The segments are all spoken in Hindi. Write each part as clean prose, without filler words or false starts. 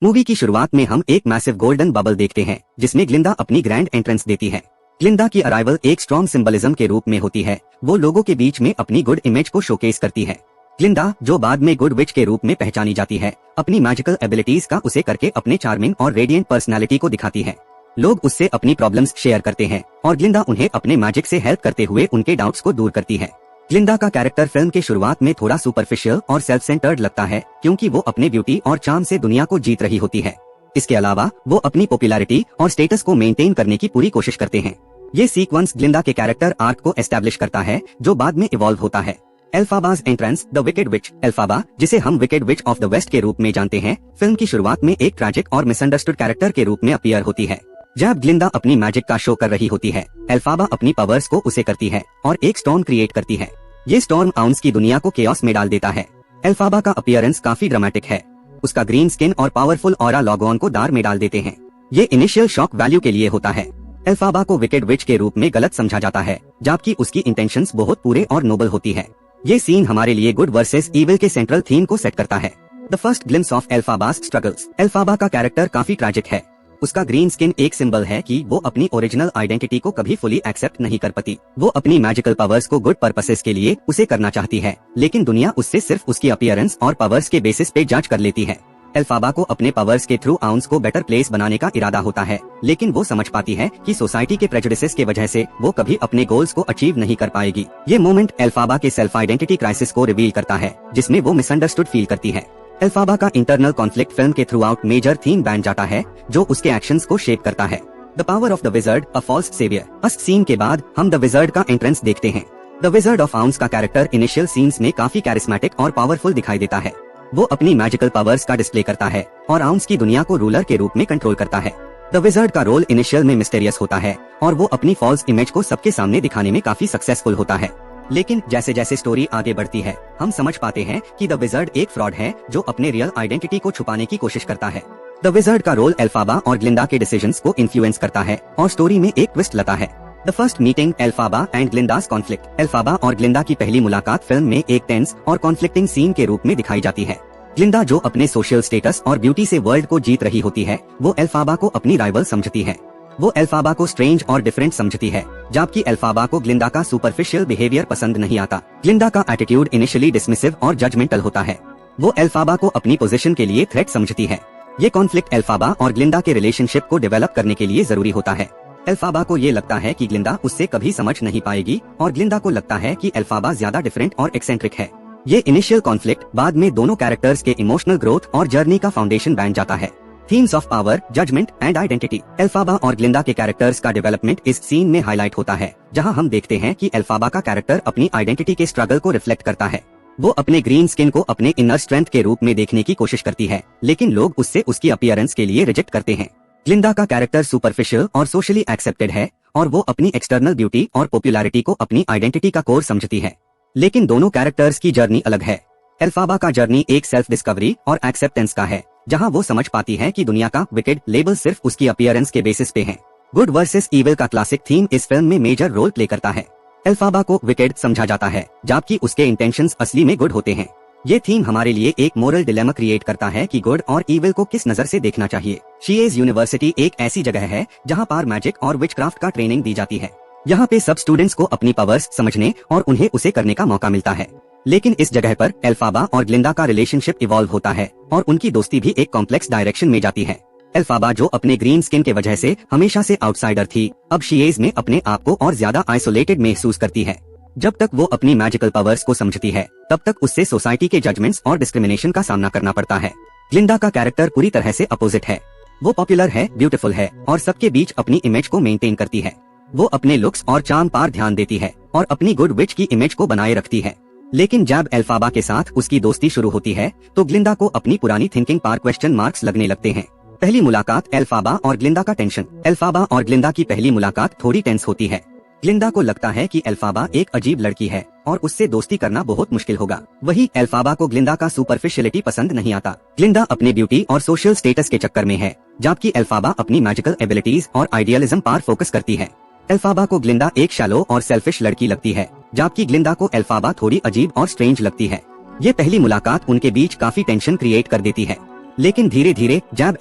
मूवी की शुरुआत में हम एक मैसिव गोल्डन बबल देखते हैं जिसमें ग्लिंडा अपनी ग्रैंड एंट्रेंस देती है। ग्लिंडा की अराइवल एक स्ट्रॉन्ग सिंबलिज्म के रूप में होती है। वो लोगों के बीच में अपनी गुड इमेज को शोकेस करती है। ग्लिंडा, जो बाद में गुड विच के रूप में पहचानी जाती है, अपनी मैजिकल एबिलिटीज का उसे करके अपने चार्मिंग और रेडिएंट पर्सनालिटी को दिखाती है। लोग उससे अपनी प्रॉब्लम्स शेयर करते हैं और ग्लिंडा उन्हें अपने मैजिक से हेल्प करते हुए उनके डाउट्स को दूर करती है। ग्लिंडा का कैरेक्टर फिल्म के शुरुआत में थोड़ा सुपरफिशियल और सेल्फ सेंटर्ड लगता है क्योंकि वो अपने ब्यूटी और चार्म से दुनिया को जीत रही होती है। इसके अलावा वो अपनी पॉपुलैरिटी और स्टेटस को मेंटेन करने की पूरी कोशिश करते हैं। ये सीक्वेंस ग्लिंडा के कैरेक्टर आर्क को एस्टैब्लिश करता है जो बाद में इवॉल्व होता है। Elphaba's entrance, the wicked witch. Elphaba, जिसे हम wicked witch of the west के रूप में जानते हैं, फिल्म की शुरुआत में एक ट्रैजिक और मिसअंडरस्टूड कैरेक्टर के रूप में अपीयर होती है। जब ग्लिंडा अपनी मैजिक का शो कर रही होती है, एल्फाबा अपनी पावर्स को उसे करती है और एक स्टॉर्म क्रिएट करती है। ये स्टॉर्म आउंस की दुनिया को केओस में डाल देता है। एल्फाबा का अपीयरेंस काफी ड्रामेटिक है। उसका ग्रीन स्किन और पावरफुल ऑरा लॉगॉन को दार में डाल देते हैं। ये इनिशियल शॉक वैल्यू के लिए होता है। एल्फाबा को विकेड विच के रूप में गलत समझा जाता है, जबकि उसकी इंटेंशंस बहुत पूरे और नोबल होती है। ये सीन हमारे लिए गुड वर्सेस इविल के सेंट्रल थीम को सेट करता है। The first glimpse of Elphaba's struggles. Elphaba का कैरेक्टर काफी ट्रैजिक है। उसका ग्रीन स्किन एक सिंबल है कि वो अपनी ओरिजिनल आइडेंटिटी को कभी फुली एक्सेप्ट नहीं कर पाती। वो अपनी मैजिकल पावर्स को गुड पर्पसेस के लिए उसे करना चाहती है, लेकिन दुनिया उससे सिर्फ उसकी अपीयरेंस और पावर्स के बेसिस पे जज कर लेती है। एल्फाबा को अपने पावर्स के थ्रू आउंस को बेटर प्लेस बनाने का इरादा होता है, लेकिन वो समझ पाती है कि सोसाइटी के प्रेजुडिसेस के वजह से वो कभी अपने गोल्स को अचीव नहीं कर पाएगी। ये मोमेंट एल्फाबा के सेल्फ आइडेंटिटी क्राइसिस को रिवील करता है, जिसमें वो मिसअंडरस्टूड फील करती है। एल्फाबा का इंटरनल कॉन्फ्लिक्ट फिल्म के थ्रू आउट मेजर थीम बन जाता है, जो उसके एक्शंस को शेप करता है। The power of the wizard, a false saviour. Us scene के बाद हम द विजर्ड का एंट्रेंस देखते हैं। द विजर्ड ऑफ आउंस का कैरेक्टर इनिशियल सीन्स में काफी कैरिस्मेटिक और पावरफुल दिखाई देता है। वो अपनी मैजिकल पावर्स का डिस्प्ले करता है और आउंस की दुनिया को रूलर के रूप में कंट्रोल करता है। द विजर्ड का रोल इनिशियल में मिस्टीरियस होता है और वो अपनी फॉल्स इमेज को सबके सामने दिखाने में काफी सक्सेसफुल होता है। लेकिन जैसे जैसे स्टोरी आगे बढ़ती है, हम समझ पाते हैं कि द विजर्ड एक फ्रॉड है जो अपने रियल आइडेंटिटी को छुपाने की कोशिश करता है। द विजर्ड का रोल एल्फाबा और ग्लिंडा के डिसीजंस को इन्फ्लुएंस करता है और स्टोरी में एक ट्विस्ट लाता है। The first meeting, Elphaba and Glinda's conflict. Elphaba और ग्लिंडा की पहली मुलाकात फिल्म में एक टेंस और कॉन्फ्लिक्टिंग सीन के रूप में दिखाई जाती है। ग्लिंडा, जो अपने सोशल स्टेटस और ब्यूटी से वर्ल्ड को जीत रही होती है, वो एल्फाबा को अपनी राइवल समझती है। वो एल्फाबा को स्ट्रेंज और डिफरेंट समझती है, जबकि एल्फाबा को ग्लिंडा का सुपरफिशियल बिहेवियर पसंद नहीं आता। ग्लिंडा का एटीट्यूड इनिशियली डिसमिसिव और जजमेंटल होता है। वो एल्फाबा को अपनी पोजीशन के लिए थ्रेट समझती है। ये कॉन्फ्लिक्ट एल्फाबा और ग्लिंडा के रिलेशनशिप को डेवलप करने के लिए जरूरी होता है। एल्फाबा को ये लगता है कि ग्लिंडा उससे कभी समझ नहीं पाएगी और ग्लिंडा को लगता है कि एल्फाबा ज्यादा डिफरेंट और एक्सेंट्रिक है। ये इनिशियल कॉन्फ्लिक्ट बाद में दोनों कैरेक्टर्स के इमोशनल ग्रोथ और जर्नी का फाउंडेशन बन जाता है। Themes of power, judgement and identity. Elphaba और ग्लिंडा के कैरेक्टर्स का डेवलपमेंट इस सीन में हाईलाइट होता है, जहां हम देखते हैं कि एल्फाबा का कैरेक्टर अपनी आइडेंटिटी के स्ट्रगल को रिफ्लेक्ट करता है। वो अपने ग्रीन स्किन को अपने इनर स्ट्रेंथ के रूप में देखने की कोशिश करती है, लेकिन लोग उससे उसकी अपीयरेंस के लिए रिजेक्ट करते हैं। ग्लिंडा का कैरेक्टर सुपरफिशियल और सोशली एक्सेप्टेड है और वो अपनी एक्सटर्नल ब्यूटी और पॉपुलैरिटी को अपनी आइडेंटिटी का कोर समझती है, लेकिन दोनों कैरेक्टर्स की जर्नी अलग है। एल्फाबा का जर्नी एक सेल्फ डिस्कवरी और एक्सेप्टेंस का है, जहां वो समझ पाती है कि दुनिया का विकेड लेबल सिर्फ उसकी अपीयरेंस के बेसिस पे है। गुड वर्सेस इविल का क्लासिक थीम इस फिल्म में मेजर रोल प्ले करता है। एल्फाबा को विकेड समझा जाता है, जबकि उसके इंटेंशंस असली में गुड होते हैं। ये थीम हमारे लिए एक मोरल डिलेमा क्रिएट करता है कि गुड और इविल को किस नजर से देखना चाहिए। शीएज यूनिवर्सिटी एक ऐसी जगह है जहां पार मैजिक और विचक्राफ्ट का ट्रेनिंग दी जाती है। यहाँ पे सब स्टूडेंट्स को अपनी पावर्स समझने और उन्हें उसे करने का मौका मिलता है। लेकिन इस जगह पर एल्फाबा और ग्लिंडा का रिलेशनशिप इवॉल्व होता है और उनकी दोस्ती भी एक कॉम्प्लेक्स डायरेक्शन में जाती है। एल्फाबा, जो अपने ग्रीन स्किन के वजह से हमेशा से आउटसाइडर थी, अब शीएज में अपने आप को और ज्यादा आइसोलेटेड महसूस करती है। जब तक वो अपनी मैजिकल पावर्स को समझती है, तब तक उससे सोसाइटी के जजमेंट्स और डिस्क्रिमिनेशन का सामना करना पड़ता है। ग्लिंडा का कैरेक्टर पूरी तरह से अपोजिट है। वो पॉपुलर है, ब्यूटीफुल है और सबके बीच अपनी इमेज को मेंटेन करती है। वो अपने लुक्स और चार्म पर ध्यान देती है और अपनी गुड विच की इमेज को बनाए रखती है। लेकिन जब एल्फाबा के साथ उसकी दोस्ती शुरू होती है, तो ग्लिंडा को अपनी पुरानी थिंकिंग पर क्वेश्चन मार्क्स लगने लगते हैं। पहली मुलाकात, एल्फाबा और ग्लिंडा का टेंशन। एल्फाबा और ग्लिंडा की पहली मुलाकात थोड़ी टेंस होती है। ग्लिंडा को लगता है कि एल्फाबा एक अजीब लड़की है और उससे दोस्ती करना बहुत मुश्किल होगा। वही एल्फाबा को ग्लिंडा का सुपरफिशियलिटी पसंद नहीं आता। ग्लिंडा अपने ब्यूटी और सोशल स्टेटस के चक्कर में है, जबकि एल्फाबा अपनी मैजिकल एबिलिटीज और आइडियलिज्म पर फोकस करती है। एल्फाबा को ग्लिंडा एक शैलो और सेल्फिश लड़की लगती है, जबकि ग्लिंडा को एल्फाबा थोड़ी अजीब और स्ट्रेंज लगती है। ये पहली मुलाकात उनके बीच काफी टेंशन क्रिएट कर देती है। लेकिन धीरे धीरे जब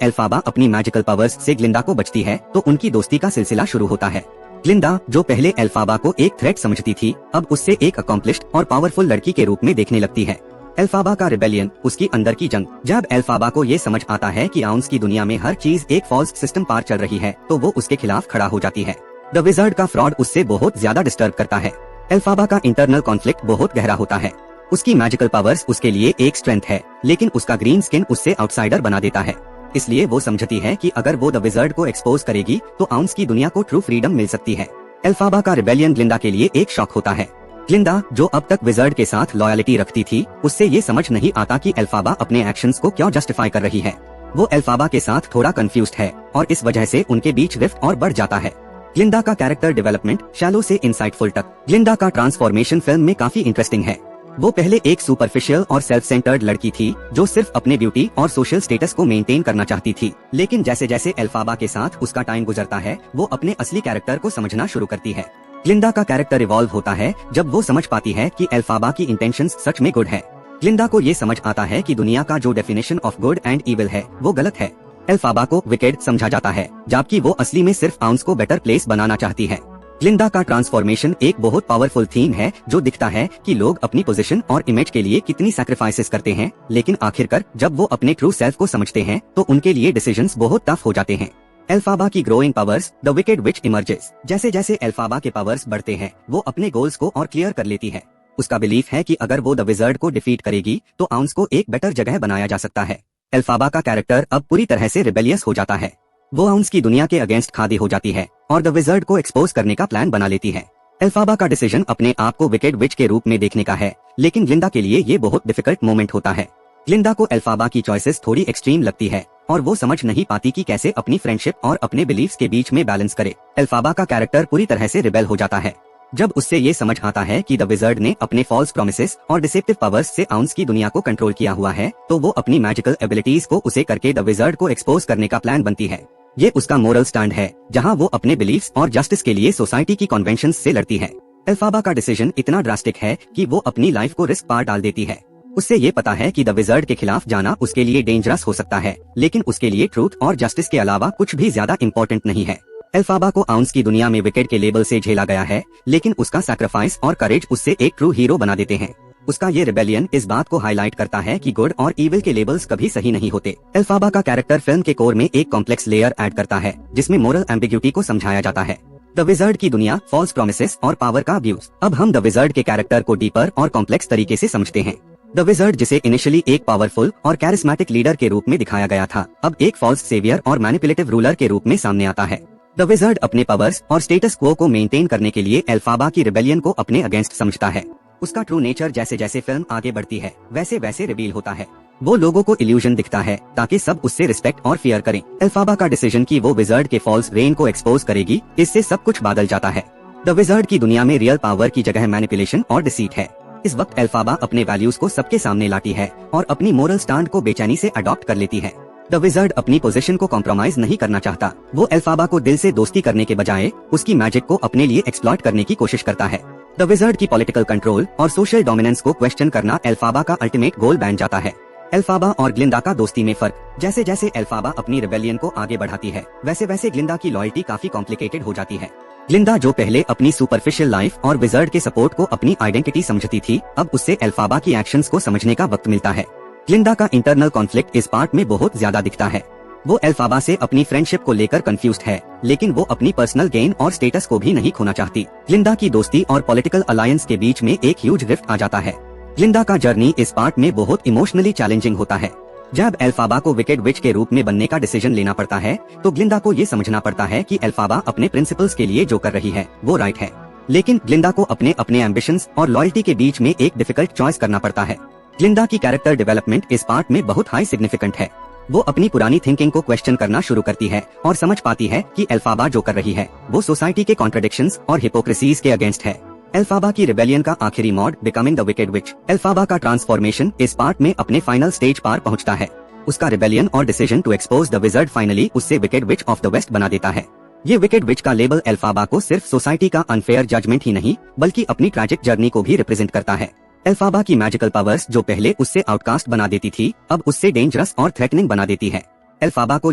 एल्फाबा अपनी मैजिकल पावर्स से ग्लिंडा को बचती है तो उनकी दोस्ती का सिलसिला शुरू होता है। ग्लिंडा, जो पहले एल्फाबा को एक थ्रेट समझती थी, अब उससे एक अकॉम्प्लिश्ड और पावरफुल लड़की के रूप में देखने लगती है। एल्फाबा का रिबेलियन, उसकी अंदर की जंग। जब एल्फाबा को ये समझ आता है कि आउंस की दुनिया में हर चीज एक फॉल्स सिस्टम पार चल रही है, तो वो उसके खिलाफ खड़ा हो जाती है। द विज़र्ड का फ्रॉड उससे बहुत ज्यादा डिस्टर्ब करता है। एल्फाबा का इंटरनल कॉन्फ्लिक्ट बहुत गहरा होता है। उसकी मैजिकल पावर्स उसके लिए एक स्ट्रेंथ है, लेकिन उसका ग्रीन स्किन उससे आउटसाइडर बना देता है। इसलिए वो समझती है कि अगर वो द विज़र्ड को एक्सपोज करेगी तो आउंस की दुनिया को ट्रू फ्रीडम मिल सकती है। एल्फाबा का रिबेलियन ग्लिंडा के लिए एक शॉक होता है। ग्लिंडा, जो अब तक विज़र्ड के साथ लॉयल्टी रखती थी, उससे ये समझ नहीं आता कि एल्फाबा अपने एक्शंस को क्यों जस्टिफाई कर रही है। वो एल्फाबा के साथ थोड़ा कंफ्यूज्ड है और इस वजह से उनके बीच रिफ्ट और बढ़ जाता है। ग्लिंडा का कैरेक्टर डेवलपमेंट शैलो से इंसाइटफुल तक। ग्लिंडा का ट्रांसफॉर्मेशन फिल्म में काफी इंटरेस्टिंग है। वो पहले एक सुपरफिशियल और सेल्फ सेंटर्ड लड़की थी जो सिर्फ अपने ब्यूटी और सोशल स्टेटस को मेंटेन करना चाहती थी, लेकिन जैसे जैसे एल्फाबा के साथ उसका टाइम गुजरता है वो अपने असली कैरेक्टर को समझना शुरू करती है। ग्लिंडा का कैरेक्टर इवॉल्व होता है जब वो समझ पाती है कि एल्फाबा की इंटेंशंस सच में गुड है। ग्लिंडा को ये समझ आता है कि दुनिया का जो definition of good and evil है वो गलत है। एल्फाबा को विकेड समझा जाता है, जबकि वो असली में सिर्फ आउंस को बेटर प्लेस बनाना चाहती है। ग्लिंडा का ट्रांसफॉर्मेशन एक बहुत पावरफुल थीम है जो दिखता है कि लोग अपनी पोजीशन और इमेज के लिए कितनी सैक्रिफाइसेस करते हैं, लेकिन आखिरकार जब वो अपने ट्रू सेल्फ को समझते हैं तो उनके लिए डिसीजंस बहुत टफ हो जाते हैं। एल्फाबा की growing powers. The wicked which emerges. जैसे जैसे एल्फाबा के पावर्स बढ़ते हैं वो अपने गोल्स को और क्लियर कर लेती है। उसका बिलीफ है कि अगर वो द विज़र्ड को डिफीट करेगी तो आउंस को एक बेटर जगह बनाया जा सकता है। एल्फाबा का कैरेक्टर अब पूरी तरह से रिबेलियस हो जाता है। वो आउंस की दुनिया के अगेंस्ट खादी हो जाती है और द विज़र्ड को एक्सपोज करने का प्लान बना लेती है। एल्फाबा का डिसीजन अपने आप को विकेड विच के रूप में देखने का है, लेकिन ग्लिंडा के लिए ये बहुत डिफिकल्ट मोमेंट होता है। ग्लिंडा को एल्फाबा की चॉइसेस थोड़ी एक्सट्रीम लगती है और वो समझ नहीं पाती कि कैसे अपनी फ्रेंडशिप और अपने बिलीफ्स के बीच में बैलेंस करे। एल्फाबा का कैरेक्टर पूरी तरह से रिबेल हो जाता है जब उससे ये समझ आता है कि द विज़र्ड ने अपने फॉल्स प्रॉमिसेस और डिसेप्टिव पावर्स से आउंस की दुनिया को कंट्रोल किया हुआ है, तो वो अपनी मैजिकल एबिलिटीज को उसे करके द विज़र्ड को एक्सपोज करने का प्लान बनती है। ये उसका मोरल स्टैंड है जहाँ वो अपने बिलीफ्स और जस्टिस के लिए सोसाइटी की कन्वेंशंस से लड़ती है। एल्फाबा का डिसीजन इतना ड्रास्टिक है कि वो अपनी लाइफ को रिस्क पार डाल देती है। उससे ये पता है कि द विज़र्ड के खिलाफ जाना उसके लिए डेंजरस हो सकता है, लेकिन उसके लिए ट्रूथ और जस्टिस के अलावा कुछ भी ज्यादा इम्पोर्टेंट नहीं है। एल्फाबा को आउंस की दुनिया में विकेड के लेबल से झेला गया है, लेकिन उसका सैक्रिफाइस और करेज उससे एक ट्रू हीरो बना देते हैं। उसका ये रिबेलियन इस बात को हाईलाइट करता है कि गुड और इविल के लेबल्स कभी सही नहीं होते। एल्फाबा का कैरेक्टर फिल्म के कोर में एक कॉम्प्लेक्स लेयर ऐड करता है जिसमें मोरल एम्बिग्यूटी को समझाया जाता है। द विज़र्ड की दुनिया, फॉल्स प्रॉमिसेस और पावर का अब्यूज। अब हम द विज़र्ड के कैरेक्टर को डीपर और कॉम्प्लेक्स तरीके से समझते हैं। द विज़र्ड, जिसे इनिशियली एक पावरफुल और कैरिस्मेटिक लीडर के रूप में दिखाया गया था, अब एक फॉल्स सेवियर और मैनिपुलेटिव रूलर के रूप में सामने आता है। द विज़र्ड अपने पावर्स और स्टेटस क्वो को मेंटेन करने के लिए एल्फाबा की रिबेलियन को अपने अगेंस्ट समझता है। उसका ट्रू नेचर जैसे जैसे फिल्म आगे बढ़ती है वैसे वैसे रिवील होता है। वो लोगों को इल्यूजन दिखता है ताकि सब उससे रिस्पेक्ट और फियर करें। एल्फाबा का डिसीजन कि वो विज़र्ड के फॉल्स रेन को एक्सपोज करेगी, इससे सब कुछ बदल जाता है। द विज़र्ड की दुनिया में रियल पावर की जगह मैनिपुलेशन और डिसीट है। इस वक्त एल्फाबा अपने वैल्यूज को सबके सामने लाती है और अपनी मोरल स्टैंड को बेचैनी से अडॉप्ट कर लेती है। द विज़र्ड अपनी पोजीशन को कॉम्प्रोमाइज नहीं करना चाहता। वो एल्फाबा को दिल से दोस्ती करने के बजाय उसकी मैजिक को अपने लिए एक्सप्लॉइट करने की कोशिश करता है। द विज़र्ड की पॉलिटिकल कंट्रोल और सोशल डोमिनेंस को क्वेश्चन करना एल्फाबा का अल्टीमेट गोल बन जाता है। एल्फाबा और ग्लिंडा का दोस्ती में फर्क। जैसे जैसे एल्फाबा अपनी रिबेलियन को आगे बढ़ाती है वैसे वैसे ग्लिंडा की लॉयल्टी काफी कॉम्प्लिकेटेड हो जाती है। ग्लिंडा, जो पहले अपनी सुपरफिशियल लाइफ और विज़र्ड के सपोर्ट को अपनी आइडेंटिटी समझती थी, अब उससे एल्फाबा की एक्शंस को समझने का वक्त मिलता है। ग्लिंडा का इंटरनल कॉन्फ्लिक्ट इस पार्ट में बहुत ज्यादा दिखता है। वो एल्फाबा से अपनी फ्रेंडशिप को लेकर कंफ्यूज्ड है, लेकिन वो अपनी पर्सनल गेन और स्टेटस को भी नहीं खोना चाहती। ग्लिंडा की दोस्ती और पॉलिटिकल अलायंस के बीच में एक ह्यूज रिफ्ट आ जाता है। ग्लिंडा का जर्नी इस पार्ट में बहुत इमोशनली चैलेंजिंग होता है। जब एल्फाबा को विकेड विच के रूप में बनने का डिसीजन लेना पड़ता है तो ग्लिंडा को ये समझना पड़ता है कि एल्फाबा अपने प्रिंसिपल्स के लिए जो कर रही है वो राइट है, लेकिन ग्लिंडा को अपने अपने एम्बिशंस और लॉयल्टी के बीच में एक डिफिकल्ट चॉइस करना पड़ता है। ग्लिंडा की कैरेक्टर डेवलपमेंट इस पार्ट में बहुत हाई सिग्निफिकेंट है। वो अपनी पुरानी थिंकिंग को क्वेश्चन करना शुरू करती है और समझ पाती है कि एल्फाबा जो कर रही है वो सोसाइटी के कॉन्ट्रडिक्शंस और हिपोक्रेसीज के अगेंस्ट है। एल्फाबा की रिबेलियन का आखिरी mod, becoming the wicked witch. एल्फाबा का ट्रांसफॉर्मेशन इस पार्ट में अपने फाइनल स्टेज पार पहुंचता है। उसका रिबेलियन और decision to expose the wizard finally उससे wicked witch of the west बना देता है। ये विकेड विच का लेबल एल्फाबा को सिर्फ सोसाइटी का अनफेयर जजमेंट ही नहीं बल्कि अपनी ट्रैजिक जर्नी को भी रिप्रेजेंट करता है। एल्फाबा की मैजिकल पावर्स जो पहले उससे आउटकास्ट बना देती थी, अब उससे डेंजरस और थ्रेटनिंग बना देती है। एल्फाबा को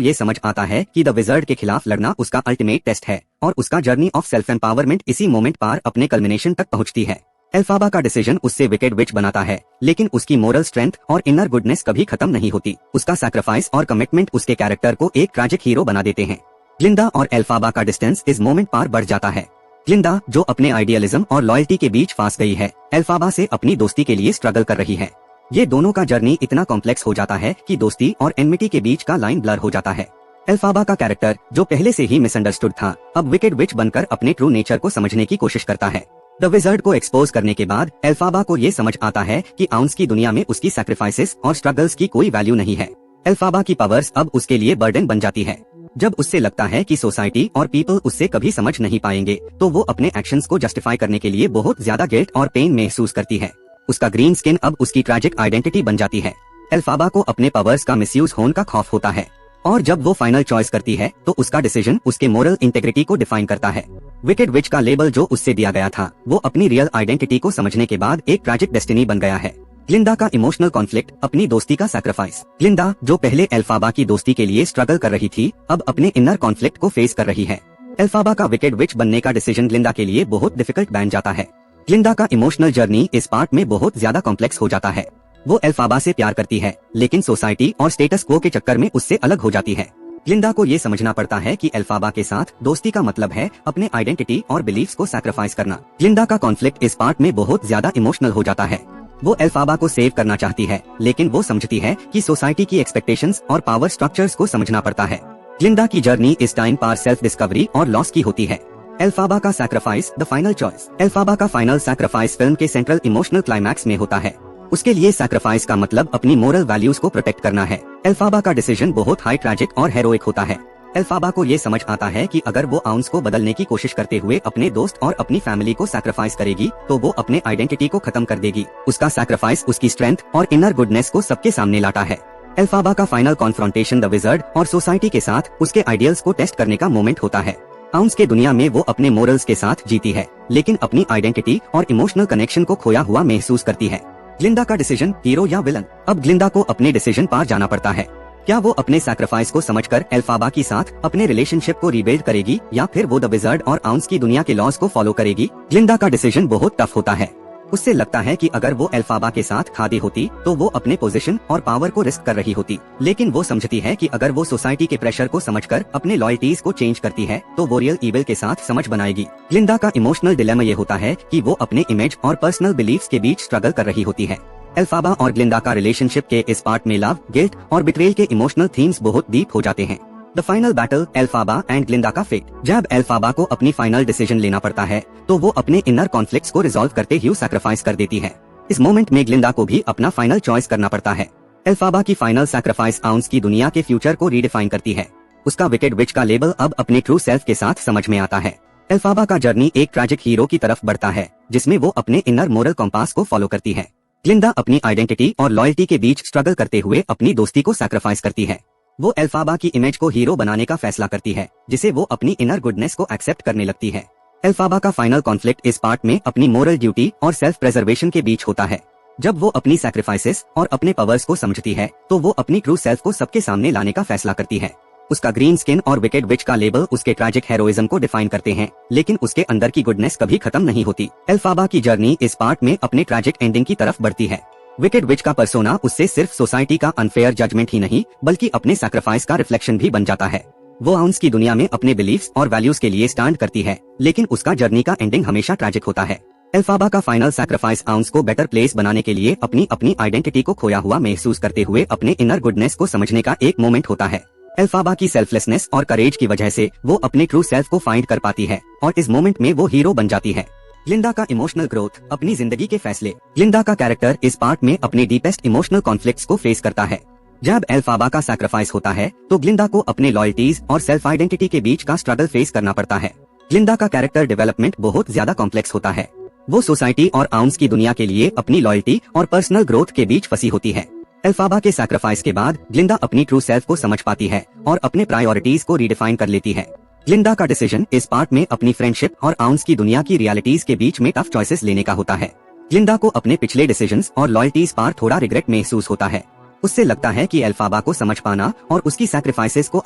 ये समझ आता है कि द विजर्ड के खिलाफ लड़ना उसका अल्टीमेट टेस्ट है और उसका जर्नी ऑफ सेल्फ एम्पावरमेंट इसी मोमेंट पार अपने कल्मिनेशन तक पहुंचती है। एल्फाबा का डिसीजन उससे विकेड विच बनाता है, लेकिन उसकी मोरल स्ट्रेंथ और इनर गुडनेस कभी खत्म नहीं होती। उसका सैक्रिफाइस और कमिटमेंट उसके कैरेक्टर को एक ट्रैजिक हीरो बना देते हैं। ग्लिंडा और एल्फाबा का डिस्टेंस इस मोमेंट पार बढ़ जाता है। ग्लिंडा जो अपने आइडियलिज्म और लॉयल्टी के बीच फंस गई है, एल्फाबा से अपनी दोस्ती के लिए स्ट्रगल कर रही है। ये दोनों का जर्नी इतना कॉम्प्लेक्स हो जाता है कि दोस्ती और एनमिटी के बीच का लाइन ब्लर हो जाता है। एल्फाबा का कैरेक्टर जो पहले से ही मिसअंडरस्टूड था, अब विकेड विच बनकर अपने ट्रू नेचर को समझने की कोशिश करता है। द विजर्ड को एक्सपोज करने के बाद एल्फाबा को ये समझ आता है कि आउंस की दुनिया में उसकी सैक्रिफाइसेस और स्ट्रगल्स की कोई वैल्यू नहीं है। एल्फाबा की पावर्स अब उसके लिए बर्डन बन जाती है। जब उससे लगता है कि सोसाइटी और पीपल उससे कभी समझ नहीं पाएंगे, तो वो अपने एक्शंस को जस्टिफाई करने के लिए बहुत ज्यादा गिल्ट और पेन महसूस करती है। उसका ग्रीन स्किन अब उसकी ट्रैजिक आइडेंटिटी बन जाती है। एल्फाबा को अपने पावर्स का मिसयूज होने का खौफ होता है और जब वो फाइनल चॉइस करती है तो उसका डिसीजन उसके मोरल इंटेग्रिटी को डिफाइन करता है। विकेड विच का लेबल जो उससे दिया गया था, वो अपनी रियल आइडेंटिटी को समझने के बाद एक ट्रैजिक डेस्टिनी बन गया है। ग्लिंडा का इमोशनल कॉन्फ्लिक्ट, अपनी दोस्ती का सैक्रिफाइस। ग्लिंडा जो पहले एल्फाबा की दोस्ती के लिए स्ट्रगल कर रही थी, अब अपने इनर कॉन्फ्लिक्ट को फेस कर रही है। एल्फाबा का विकेड विच बनने का डिसीजन ग्लिंडा के लिए बहुत डिफिकल्ट बन जाता है। ग्लिंडा का इमोशनल जर्नी इस पार्ट में बहुत ज्यादा कॉम्प्लेक्स हो जाता है। वो एल्फाबा से प्यार करती है, लेकिन सोसाइटी और स्टेटस क्वो के चक्कर में उससे अलग हो जाती है। ग्लिंडा को ये समझना पड़ता है कि एल्फाबा के साथ दोस्ती का मतलब है अपने आइडेंटिटी और बिलीफ्स को सैक्रिफाइस करना। ग्लिंडा का कॉन्फ्लिक्ट इस पार्ट में बहुत ज्यादा इमोशनल हो जाता है। वो एल्फाबा को सेव करना चाहती है, लेकिन वो समझती है कि सोसाइटी की एक्सपेक्टेशंस और पावर स्ट्रक्चर्स को समझना पड़ता है। ग्लिंडा की जर्नी इस टाइम पार सेल्फ डिस्कवरी और लॉस की होती है। एल्फाबा का सैक्रिफाइस, द फाइनल चॉइस। एल्फाबा का फाइनल सैक्रिफाइस फिल्म के सेंट्रल इमोशनल क्लाइमैक्स में होता है। उसके लिए सैक्रिफाइस का मतलब अपनी मोरल वैल्यूज को प्रोटेक्ट करना है। एल्फाबा का डिसीजन बहुत हाई ट्रैजिक और हेरोइक होता है। एल्फाबा को ये समझ आता है कि अगर वो आउंस को बदलने की कोशिश करते हुए अपने दोस्त और अपनी फैमिली को सैक्रिफाइस करेगी, तो वो अपने आइडेंटिटी को खत्म कर देगी। उसका सैक्रिफाइस उसकी स्ट्रेंथ और इनर गुडनेस को सबके सामने लाता है। एल्फाबा का फाइनल कॉन्फ्रंटेशन द विजर्ड और सोसाइटी के साथ उसके आइडियल्स को टेस्ट करने का मोमेंट होता है। आउंस के दुनिया में वो अपने मोरल्स के साथ जीती है, लेकिन अपनी आइडेंटिटी और इमोशनल कनेक्शन को खोया हुआ महसूस करती है। ग्लिंडा का डिसीजन, हीरो या विलन। अब ग्लिंडा को अपने डिसीजन पार जाना पड़ता है। क्या वो अपने सैक्रिफाइस को समझकर एल्फाबा के साथ अपने रिलेशनशिप को रिबिल्ड करेगी, या फिर वो द विजर्ड और आउंस की दुनिया के लॉज को फॉलो करेगी? ग्लिंडा का डिसीजन बहुत टफ होता है। उससे लगता है कि अगर वो एल्फाबा के साथ खादी होती तो वो अपने पोजीशन और पावर को रिस्क कर रही होती, लेकिन वो समझती है कि अगर वो सोसाइटी के प्रेशर को समझकर अपने लॉयल्टीज को चेंज करती है तो वो रियल इविल के साथ समझ बनाएगी। ग्लिंडा का इमोशनल डिलेमा ये होता है कि वो अपने इमेज और पर्सनल बिलीफ्स के बीच स्ट्रगल कर रही होती है। एल्फाबा और ग्लिंडा का रिलेशनशिप के इस पार्ट में लव, गिल्ट और बिट्रेयल के इमोशनल थीम्स बहुत डीप हो जाते हैं। द फाइनल बैटल, एल्फाबा एंड ग्लिंडा का फेट। जब एल्फाबा को अपनी फाइनल डिसीजन लेना पड़ता है, तो वो अपने इनर कॉन्फ्लिक्ट्स को रिजॉल्व करते हुए सैक्रिफाइस कर देती है। इस मोमेंट में ग्लिंडा को भी अपना फाइनल चॉइस करना पड़ता है। एल्फाबा की फाइनल सैक्रिफाइस आउंस की दुनिया के फ्यूचर को रीडिफाइन करती है। उसका विकेड विच का लेबल अब अपने ट्रू सेल्फ के साथ समझ में आता है। एल्फाबा का जर्नी एक ट्रैजिक हीरो की तरफ बढ़ता है, जिसमें वो अपने इनर मोरल कंपास को फॉलो करती है। ग्लिंडा अपनी आइडेंटिटी और लॉयल्टी के बीच स्ट्रगल करते हुए अपनी दोस्ती को सैक्रिफाइस करती है। वो एल्फाबा की इमेज को हीरो बनाने का फैसला करती है, जिसे वो अपनी इनर गुडनेस को एक्सेप्ट करने लगती है। एल्फाबा का फाइनल कॉन्फ्लिक्ट इस पार्ट में अपनी मोरल ड्यूटी और सेल्फ प्रेजर्वेशन के बीच होता है। जब वो अपनी सैक्रिफाइसेस और अपने पावर्स को समझती है, तो वो अपनी ट्रू सेल्फ को सबके सामने लाने का फैसला करती है। उसका ग्रीन स्किन और विकेड विच का लेबल उसके ट्रैजिक हेरोइज्म को डिफाइन करते हैं, लेकिन उसके अंदर की गुडनेस कभी खत्म नहीं होती। एल्फाबा की जर्नी इस पार्ट में अपने ट्रैजिक एंडिंग की तरफ बढ़ती है। विकेड विच का पर्सोना उससे सिर्फ सोसाइटी का अनफेयर जजमेंट ही नहीं, बल्कि अपने सैक्रिफाइस का रिफ्लेक्शन भी बन जाता है। वो आउंस की दुनिया में अपने बिलीफ्स और वैल्यूज के लिए स्टैंड करती है, लेकिन उसका जर्नी का एंडिंग हमेशा ट्रैजिक होता है। एल्फाबा का फाइनल सैक्रिफाइस आउंस को बेटर प्लेस बनाने के लिए अपनी आइडेंटिटी को खोया हुआ महसूस करते हुए अपने इनर गुडनेस को समझने का एक मोमेंट होता है। एल्फाबा की सेल्फलेसनेस और करेज की वजह से वो अपने ट्रू सेल्फ को फाइंड कर पाती है और इस मोमेंट में वो हीरो बन जाती है। ग्लिंडा का इमोशनल ग्रोथ, अपनी जिंदगी के फैसले। ग्लिंडा का कैरेक्टर इस पार्ट में अपने डीपेस्ट इमोशनल कॉन्फ्लिक्ट्स को फेस करता है। जब एल्फाबा का सैक्रिफाइस होता है, तो ग्लिंडा को अपने लॉयल्टीज और सेल्फ आइडेंटिटी के बीच का स्ट्रगल फेस करना पड़ता है। ग्लिंडा का कैरेक्टर डेवलपमेंट बहुत ज्यादा कॉम्प्लेक्स होता है। वो सोसाइटी और आउंस की दुनिया के लिए अपनी लॉयल्टी और पर्सनल ग्रोथ के बीच फंसी होती है। एल्फाबा के सैक्रिफाइस के बाद ग्लिंडा अपनी ट्रू सेल्फ को समझ पाती है और अपने प्रायोरिटीज को रीडिफाइन कर लेती है। ग्लिंडा का डिसीजन इस पार्ट में अपनी फ्रेंडशिप और आउंस की दुनिया की रियलिटीज के बीच में टफ चॉइसेस लेने का होता है। ग्लिंडा को अपने पिछले डिसीजंस और लॉयल्टीज पर थोड़ा रिग्रेट महसूस होता है। उससे लगता है कि एल्फाबा को समझ पाना और उसकी सैक्रिफाइसेस को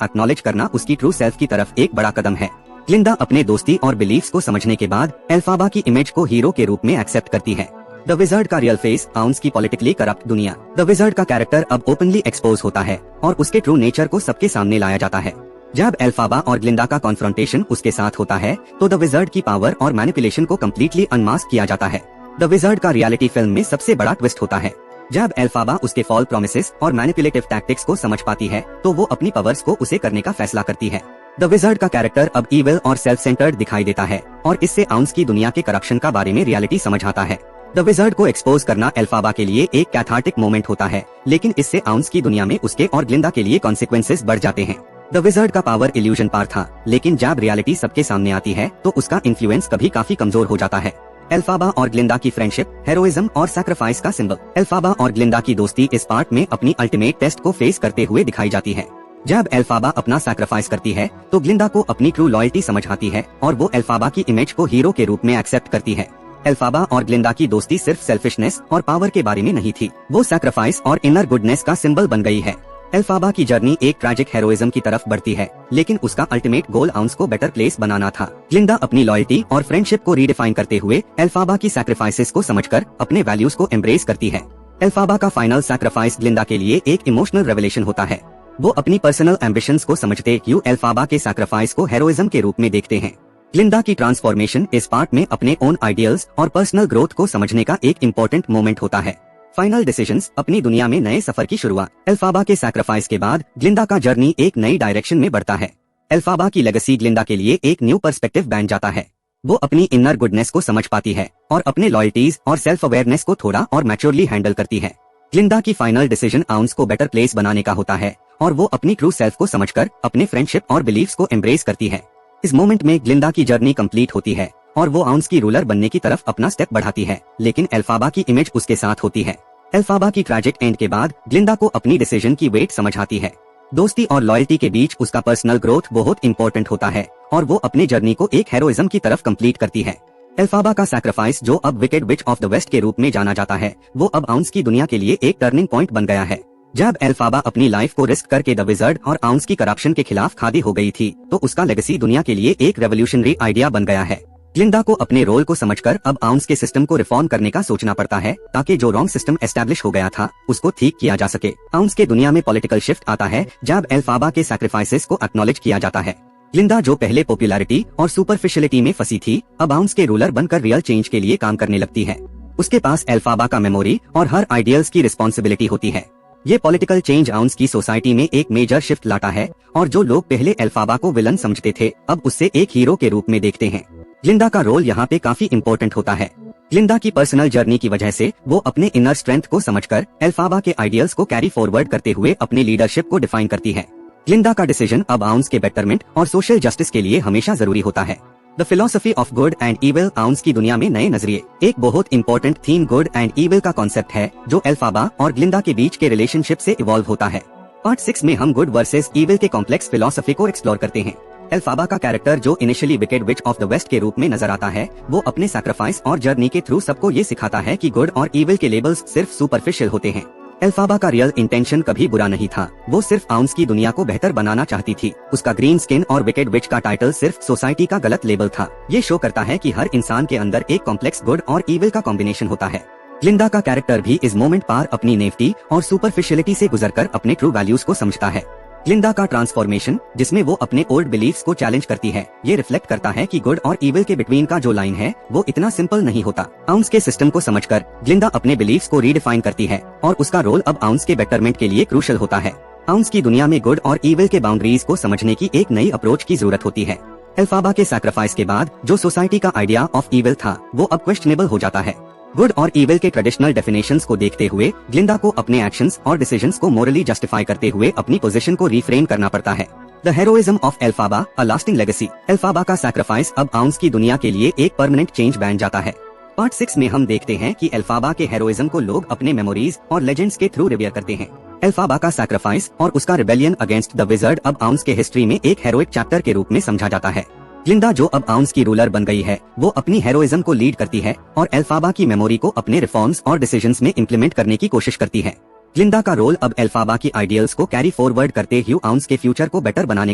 एक्नॉलेज करना उसकी ट्रू सेल्फ की तरफ एक बड़ा कदम है। ग्लिंडा अपने दोस्ती और बिलीफ्स को समझने के बाद एल्फाबा की इमेज को हीरो के रूप में एक्सेप्ट करती है। द विज़ार्ड का रियल फेस, आउंस की पॉलिटिकली करप्ट दुनिया। द विज़ार्ड का कैरेक्टर अब ओपनली एक्सपोज होता है और उसके ट्रू नेचर को सबके सामने लाया जाता है। जब एल्फाबा और ग्लिंडा का कॉन्फ्रंटेशन उसके साथ होता है तो द विज़ार्ड की पावर और मैनिपुलेशन को कम्प्लीटली अनमास्क किया जाता है। द विज़ार्ड का रियलिटी फिल्म में सबसे बड़ा ट्विस्ट होता है। जब एल्फाबा उसके फॉल प्रोमिसेस और मैनिपुलेटिव टैक्टिक्स को समझ पाती है तो वो अपनी पावर्स को उसे करने का फैसला करती है। द विज़ार्ड का कैरेक्टर अब इविल और सेल्फ सेंटर्ड दिखाई देता है और इससे आउंस की दुनिया के करप्शन का बारे में रियलिटी समझ आता है। द विज़ार्ड को एक्सपोज करना एल्फाबा के लिए एक कैथार्टिक मोमेंट होता है, लेकिन इससे आउंस की दुनिया में उसके और ग्लिंडा के लिए कॉन्सिक्वेंसेस बढ़ जाते हैं। द विज़ार्ड का पावर इल्यूजन पार था, लेकिन जब रियलिटी सबके सामने आती है तो उसका इन्फ्लुएंस कभी काफी कमजोर हो जाता है। एल्फाबा और ग्लिंडा की फ्रेंडशिप, हेरोइज्म और सैक्रिफाइस का सिंबल। एल्फाबा और ग्लिंडा की दोस्ती इस पार्ट में अपनी अल्टीमेट टेस्ट को फेस करते हुए दिखाई जाती है। जब एल्फाबा अपना सैक्रिफाइस करती है तो ग्लिंडा को अपनी ट्रू लॉयल्टी समझ आती है और वो एल्फाबा की इमेज को हीरो के रूप में एक्सेप्ट करती है। एल्फाबा और ग्लिंडा की दोस्ती सिर्फ सेल्फिशनेस और पावर के बारे में नहीं थी, वो सैक्रिफाइस और इनर गुडनेस का सिंबल बन गई है। एल्फाबा की जर्नी एक ट्रैजिक हेरोइज्म की तरफ बढ़ती है, लेकिन उसका अल्टीमेट गोल आउंस को बेटर प्लेस बनाना था। ग्लिंडा अपनी लॉयल्टी और फ्रेंडशिप को रीडिफाइन करते हुए एल्फाबा की सैक्रिफाइसेस को समझकर अपने वैल्यूज को एम्ब्रेस करती है। एल्फाबा का फाइनल सैक्रिफाइस ग्लिंडा के लिए एक इमोशनल रेवलेशन होता है। वो अपनी पर्सनल एम्बिशंस को समझते हुए एल्फाबा के सैक्रिफाइस को हेरोइज्म के रूप में देखते हैं। ग्लिंडा की ट्रांसफॉर्मेशन इस पार्ट में अपने ओन आइडियल्स और पर्सनल ग्रोथ को समझने का एक इम्पोर्टेंट मोमेंट होता है। फाइनल डिसीजंस, अपनी दुनिया में नए सफर की शुरुआत। एल्फाबा के सैक्रिफाइस के बाद ग्लिंडा का जर्नी एक नई डायरेक्शन में बढ़ता है। एल्फाबा की लेगेसी ग्लिंडा के लिए एक न्यू पर्सपेक्टिव बन जाता है। वो अपनी इनर गुडनेस को समझ पाती है और अपने लॉयल्टीज और सेल्फ अवेयरनेस को थोड़ा और मैच्योरली हैंडल करती है। ग्लिंडा की फाइनल डिसीजन आउंस को बेटर प्लेस बनाने का होता है और वो अपनी ट्रू सेल्फ को समझकर अपने फ्रेंडशिप और बिलीफ्स को एम्ब्रेस करती है। इस मोमेंट में ग्लिंडा की जर्नी कंप्लीट होती है और वो आउंस की रूलर बनने की तरफ अपना स्टेप बढ़ाती है, लेकिन एल्फाबा की इमेज उसके साथ होती है। एल्फाबा की ट्रैजिक एंड के बाद ग्लिंडा को अपनी डिसीजन की वेट समझ आती है। दोस्ती और लॉयल्टी के बीच उसका पर्सनल ग्रोथ बहुत इंपॉर्टेंट होता है और वो अपने जर्नी को एक हेरोइज्म की तरफ कंप्लीट करती है। एल्फाबा का सैक्रिफाइस, जो अब wicked witch of the west के रूप में जाना जाता है, वो अब आउंस की दुनिया के लिए एक टर्निंग पॉइंट बन गया है। जब एल्फाबा अपनी लाइफ को रिस्क करके द विज़ार्ड और आउंस की करप्शन के खिलाफ खड़ी हो गई थी तो उसका लेगेसी दुनिया के लिए एक रेवोल्यूशनरी आइडिया बन गया है। ग्लिंडा को अपने रोल को समझकर अब आउंस के सिस्टम को रिफॉर्म करने का सोचना पड़ता है ताकि जो रॉन्ग सिस्टम एस्टैब्लिश हो गया था उसको ठीक किया जा सके। आउंस के दुनिया में पॉलिटिकल शिफ्ट आता है जब एल्फाबा के सैक्रिफाइसेस को एक्नॉलेज किया जाता है। ग्लिंडा, जो पहले पॉपुलैरिटी और सुपरफिशियलिटी में फंसी थी, अब आउंस के रूलर बनकर रियल चेंज के लिए काम करने लगती है। उसके पास एल्फाबा का मेमोरी और हर आइडियल्स की रिस्पॉन्सिबिलिटी होती है। ये पॉलिटिकल चेंज आउंस की सोसाइटी में एक मेजर शिफ्ट लाता है और जो लोग पहले एल्फाबा को विलन समझते थे अब उससे एक हीरो के रूप में देखते हैं। ग्लिंडा का रोल यहाँ पे काफी इम्पोर्टेंट होता है। ग्लिंडा की पर्सनल जर्नी की वजह से वो अपने इनर स्ट्रेंथ को समझकर एल्फाबा के आइडियल्स को कैरी फॉरवर्ड करते हुए अपनी लीडरशिप को डिफाइन करती है। ग्लिंडा का डिसीजन अब आउंस के बेटरमेंट और सोशल जस्टिस के लिए हमेशा जरूरी होता है। The philosophy of good and evil, ounce की दुनिया में नए नजरिए। एक बहुत important theme good and evil का कॉन्सेप्ट है जो एल्फाबा और ग्लिंडा के बीच के रिलेशनशिप से इवॉल्व होता है। पार्ट 6 में हम गुड वर्सेस इविल के कॉम्प्लेक्स फिलोसफी को एक्सप्लोर करते हैं। एल्फाबा का कैरेक्टर, जो initially wicked witch of the west के रूप में नजर आता है, वो अपने सैक्रिफाइस और जर्नी के थ्रू सबको ये सिखाता है कि गुड और इविल के लेबल्स सिर्फ सुपरफिशियल होते हैं। एल्फाबा का रियल इंटेंशन कभी बुरा नहीं था, वो सिर्फ आउंस की दुनिया को बेहतर बनाना चाहती थी। उसका ग्रीन स्किन और विकेड विच का टाइटल सिर्फ सोसाइटी का गलत लेबल था। ये शो करता है कि हर इंसान के अंदर एक कॉम्प्लेक्स गुड और इविल का कॉम्बिनेशन होता है। ग्लिंडा का कैरेक्टर भी इस मोमेंट पर अपनी नेफटी और सुपरफिशियलिटी से गुजरकर अपने ट्रू वैल्यूज को समझता है। ग्लिंडा का ट्रांसफॉर्मेशन, जिसमें वो अपने ओल्ड बिलीफ्स को चैलेंज करती है, ये रिफ्लेक्ट करता है कि गुड और इविल के बिटवीन का जो लाइन है वो इतना सिंपल नहीं होता। आउंस के सिस्टम को समझकर ग्लिंडा अपने बिलीफ्स को रीडिफाइन करती है और उसका रोल अब आउंस के बेटरमेंट के लिए क्रूशियल होता है। आउंस की दुनिया में गुड और इविल के बाउंड्रीज को समझने की एक नई अप्रोच की जरूरत होती है। एल्फाबा के सैक्रिफाइस के बाद जो सोसाइटी का आइडिया ऑफ इविल था वो अब क्वेश्चनेबल हो जाता है। गुड और इविल के ट्रेडिशनल डेफिनेशंस को देखते हुए ग्लिंडा को अपने एक्शंस और डिसीजंस को मोरली जस्टिफाई करते हुए अपनी पोजीशन को रिफ्रेम करना पड़ता है। The heroism of Elphaba, a lasting legacy. Elphaba का सैक्रिफाइस अब आउंस की दुनिया के लिए एक परमानेंट चेंज बन जाता है। पार्ट 6 में हम देखते हैं कि एल्फाबा के हेरोइज्म को लोग अपने मेमोरीज और लेजेंड्स के थ्रू रिवियर करते हैं। एल्फाबा का सैक्रिफाइस और उसका रिबेलियन अगेंस्ट द विज़ार्ड अब आउंस के हिस्ट्री में एक हेरोइक चैप्टर के रूप में समझा जाता है। ग्लिंदा जो अब आउंस की रूलर बन गई है, वो अपनी हेरोइज्म को लीड करती है और एल्फाबा की मेमोरी को अपने रिफॉर्म्स और डिसीजंस में इम्प्लीमेंट करने की कोशिश करती है। ग्लिंदा का रोल अब एल्फाबा की आइडियल्स को कैरी फॉरवर्ड करते हुए आउंस के फ्यूचर को बेटर बनाने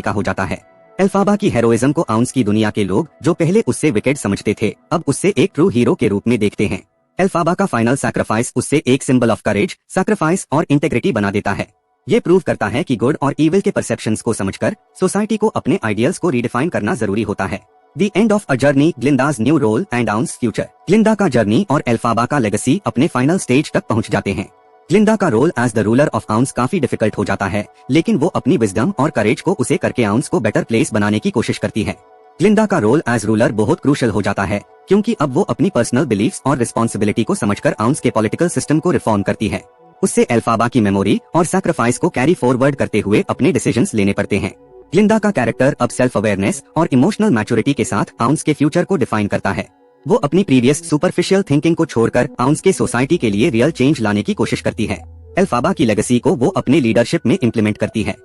का हो जाता है। एल्फाबा की हेरोइज्म को आउंस की दुनिया के लोग जो पहले उससे विकेट समझते थे, अब उससे एक ट्रू हीरो के रूप में देखते हैं। एल्फाबा का फाइनल सैक्रिफाइस उससे एक सिंबल ऑफ करेज, सैक्रिफाइस और इंटेग्रिटी बना देता है। ये प्रूव करता है कि गुड और इविल के परसेप्शंस को समझकर सोसाइटी को अपने आइडियल्स को रिडिफाइन करना जरूरी होता है। The end of a journey, Glinda's new role and ounce future. Glinda का जर्नी और एल्फाबा का लेगेसी अपने फाइनल स्टेज तक पहुंच जाते हैं। ग्लिंदा का role as the ruler of Oz काफी डिफिकल्ट हो जाता है, लेकिन वो अपनी विजडम और करेज को उसे करके आउंस को बेटर प्लेस बनाने की कोशिश करती है। ग्लिंदा का रोल एज रूलर बहुत क्रूशल हो जाता है, क्योंकि अब वो अपनी पर्सनल बिलीफ्स और रिस्पॉन्सिबिलिटी को समझकर आउंस के पॉलिटिकल सिस्टम को रिफॉर्म करती है। उससे एल्फाबा की मेमोरी और सैक्रिफाइस को कैरी फॉरवर्ड करते हुए अपने डिसीजंस लेने पड़ते हैं। ग्लिंदा का कैरेक्टर अब सेल्फ अवेयरनेस और इमोशनल मैच्योरिटी के साथ आउंस के फ्यूचर को डिफाइन करता है। वो अपनी प्रीवियस सुपरफिशियल थिंकिंग को छोड़कर आउंस के सोसाइटी के लिए रियल चेंज लाने की कोशिश करती है। एल्फाबा की लेगेसी को वो अपने लीडरशिप में इम्प्लीमेंट करती है।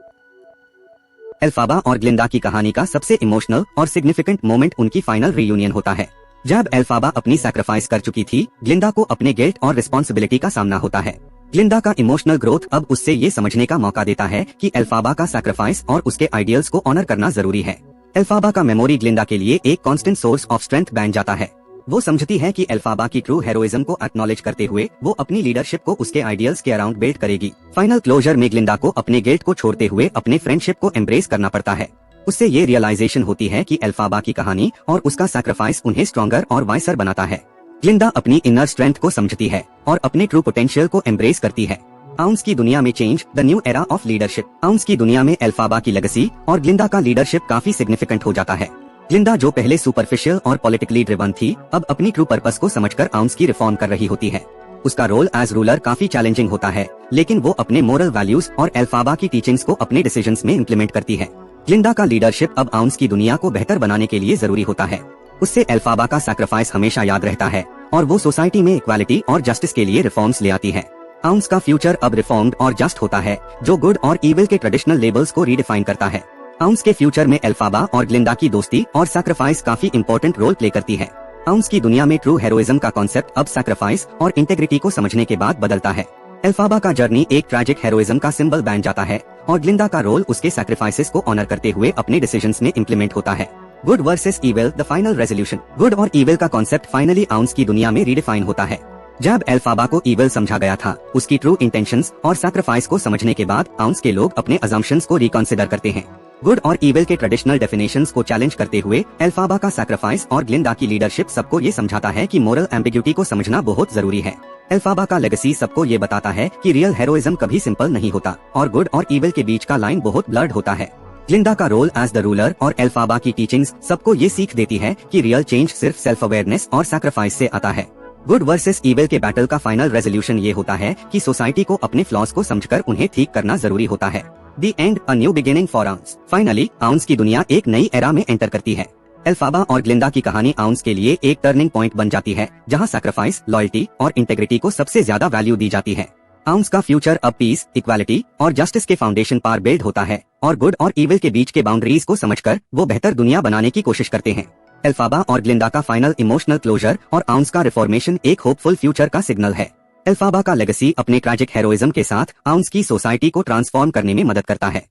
एल्फाबा और ग्लिंदा की कहानी का सबसे इमोशनल और सिग्निफिकेंट मोमेंट उनकी फाइनल रियूनियन होता है। जब एल्फाबा अपनी सैक्रिफाइस कर चुकी थी, ग्लिंदा को अपने गिल्ट और रिस्पॉन्सिबिलिटी का सामना होता है। ग्लिंदा का इमोशनल ग्रोथ अब उससे ये समझने का मौका देता है कि एल्फाबा का सैक्रिफाइस और उसके आइडियल्स को ऑनर करना जरूरी है। एल्फाबा का मेमोरी ग्लिंदा के लिए एक कांस्टेंट सोर्स ऑफ स्ट्रेंथ बन जाता है। वो समझती है कि एल्फाबा की ट्रू हेरोइज्म को एक्नॉलेज करते हुए वो अपनी लीडरशिप को उसके आइडियल्स के अराउंड बिल्ड करेगी। फाइनल क्लोजर में ग्लिंदा को अपने गिल्ट को छोड़ते हुए अपने फ्रेंडशिप को एम्ब्रेस करना पड़ता है। उससे ये रियलाइजेशन होती है कि एल्फाबा की कहानी और उसका सैक्रिफाइस उन्हें स्ट्रॉन्गर और वाइसर बनाता है। ग्लिंदा अपनी इनर स्ट्रेंथ को समझती है और अपने ट्रू पोटेंशियल को एम्ब्रेस करती है। आउंस की दुनिया में change, the new era of leadership. Ounce की दुनिया में एल्फाबा की लेगेसी और ग्लिंदा का लीडरशिप काफी सिग्निफिकेंट हो जाता है। ग्लिंदा जो पहले सुपरफिशियल और पॉलिटिकली ड्रिवन थी, अब अपनी ट्रू पर्पस को समझकर आउंस की रिफॉर्म कर रही होती है। उसका रोल एज रूलर काफी चैलेंजिंग होता है, लेकिन वो अपने मोरल वैल्यूज और एल्फाबा की टीचिंग्स को अपने डिसीजंस में इम्प्लीमेंट करती है। ग्लिंदा का लीडरशिप अब आउंस की दुनिया को बेहतर बनाने के लिए जरूरी होता है। उससे एल्फाबा का सैक्रिफाइस हमेशा याद रहता है और वो सोसाइटी में इक्वालिटी और जस्टिस के लिए रिफॉर्म्स ले आती है। आउंस का फ्यूचर अब रिफॉर्म्ड और जस्ट होता है, जो गुड और इविल के ट्रेडिशनल लेबल्स को रीडिफाइन करता है। आउंस के फ्यूचर में एल्फाबा और ग्लिंदा की दोस्ती और सैक्रिफाइस काफी इंपॉर्टेंट रोल प्ले करती है। आउंस की दुनिया में ट्रू हेरोइज्म का कॉन्सेप्ट अब सैक्रिफाइस और इंटेग्रिटी को समझने के बाद बदलता है। एल्फाबा का जर्नी एक ट्रैजिक हेरोइज्म का सिंबल बन जाता है और ग्लिंदा का रोल उसके सैक्रिफाइसेस को ऑनर करते हुए अपने डिसीजंस में इम्प्लीमेंट होता है। Good versus evil, the final resolution. Good और इविल का कॉन्सेप्ट फाइनली आउंस की दुनिया में रीडिफाइन होता है। जब एल्फाबा को इविल समझा गया था, उसकी ट्रू इंटेंशंस और सैक्रिफाइस को समझने के बाद आउंस के लोग अपने अजम्पशंस को रिकंसिडर करते हैं। गुड और इविल के ट्रेडिशनल डेफिनेशंस को चैलेंज करते हुए एल्फाबा का सैक्रिफाइस और ग्लिंदा की लीडरशिप सबको ये समझाता है कि मोरल एम्बिग्यूटी को समझना बहुत जरूरी है। एल्फाबा का लेगेसी सबको ये बताता है कि रियल हेरोइज्म कभी सिंपल नहीं होता और गुड और इविल के बीच का लाइन बहुत ब्लर्ड होता है। ग्लिंदा का रोल एज द रूलर और एल्फाबा की टीचिंग्स सबको ये सीख देती है कि रियल चेंज सिर्फ सेल्फ अवेयरनेस और सैक्रिफाइस से आता है। गुड वर्सेस इविल के बैटल का फाइनल रेजोल्यूशन ये होता है कि सोसाइटी को अपने फ्लॉज को समझकर उन्हें ठीक करना जरूरी होता है। The and, a new beginning for ounce. Finally ounce की दुनिया एक नई एरा में एंटर करती है। एल्फाबा और ग्लिंदा की कहानी आउंस के लिए एक टर्निंग पॉइंट बन जाती है, जहां सैक्रिफाइस, लॉयल्टी और इंटेग्रिटी को सबसे ज्यादा वैल्यू दी जाती है। आउंस का फ्यूचर अब पीस, इक्वालिटी और जस्टिस के फाउंडेशन पर बिल्ड होता है और गुड और इविल के बीच के बाउंड्रीज को समझकर वो बेहतर दुनिया बनाने की कोशिश करते हैं। एल्फाबा और ग्लिंदा का फाइनल इमोशनल क्लोजर और आउंस का रिफॉर्मेशन एक होपफुल फ्यूचर का सिग्नल है। एल्फाबा का लेगेसी अपने ट्रैजिक हेरोइज्म के साथ आउंस की सोसाइटी को ट्रांसफॉर्म करने में मदद करता है।